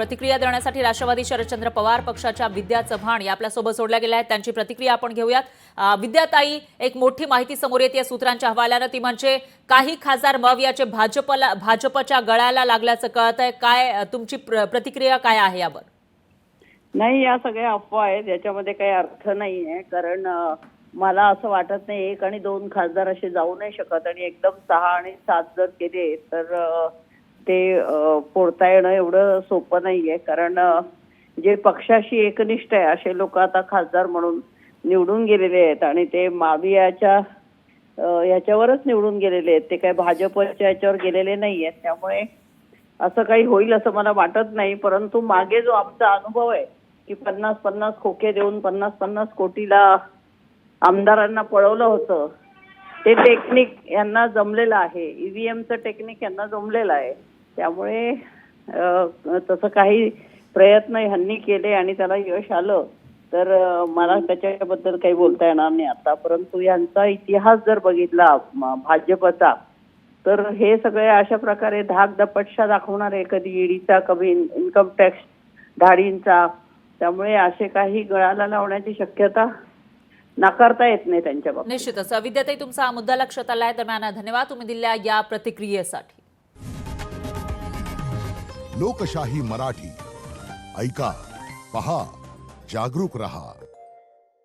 प्रतिक्रिया देण्यासाठी राष्ट्रवादी शरदचंद्र पवार पक्षाच्या विद्या चव्हाण या आपल्यासोबत जोडल्या गेल्या आहेत. त्यांची प्रतिक्रिया आपण घेऊयात. विद्याताई, एक मोठी माहिती समोर येते सूत्रांच्या हवाल्यानं, ती म्हणजे काही खासदार मवियाचे भाजपच्या गळ्याला लागल्याचं कळतंय. काय तुमची प्रतिक्रिया काय आहे यावर? नाही, या सगळ्या अफवा आहेत, याच्यामध्ये काही अर्थ नाहीये. कारण मला असं वाटत नाही 1 आणि 2 खासदार असे जाऊ नाही शकत आणि एकदम 6 आणि 7 जर केले तर ते फोडता येणं एवढं सोपं नाहीये. कारण जे पक्षाशी एकनिष्ठ आहे असे लोक आता खासदार म्हणून निवडून गेलेले आहेत आणि ते मावियाच्या याच्यावरच निवडून गेलेले आहेत. ते काही भाजपच्या याच्यावर गेलेले नाहीयेत. त्यामुळे असं काही होईल असं मला वाटत नाही. परंतु मागे जो आमचा अनुभव आहे की 50-50 खोके देऊन 50-50 कोटीला आमदारांना पळवलं होतं, ते टेक्निक यांना जमलेलं आहे. ईव्हीएमचं टेक्निक यांना जमलेलं आहे. त्यामुळे तसं काही प्रयत्न ह्यांनी केले आणि त्याला यश आलं तर मला त्याच्याबद्दल काही बोलता येणार नाही आता. परंतु यांचा इतिहास जर बघितला भाजपचा, तर हे सगळे अशा प्रकारे धाकदपटशा दाखवणारे, कधी ईडीचा, कधी इन्कम टॅक्स धाडींचा. त्यामुळे असे काही गळाला लावण्याची शक्यता नाकारता येत नाही त्यांच्या बाबतीत. निश्चितच. विद्याताई, तुमचा हा मुद्दा लक्षात आलाय. दरम्यान धन्यवाद तुम्ही दिलेल्या या प्रतिक्रियेसाठी. लोकशाही मराठी ऐका, पहा, जागरूक रहा.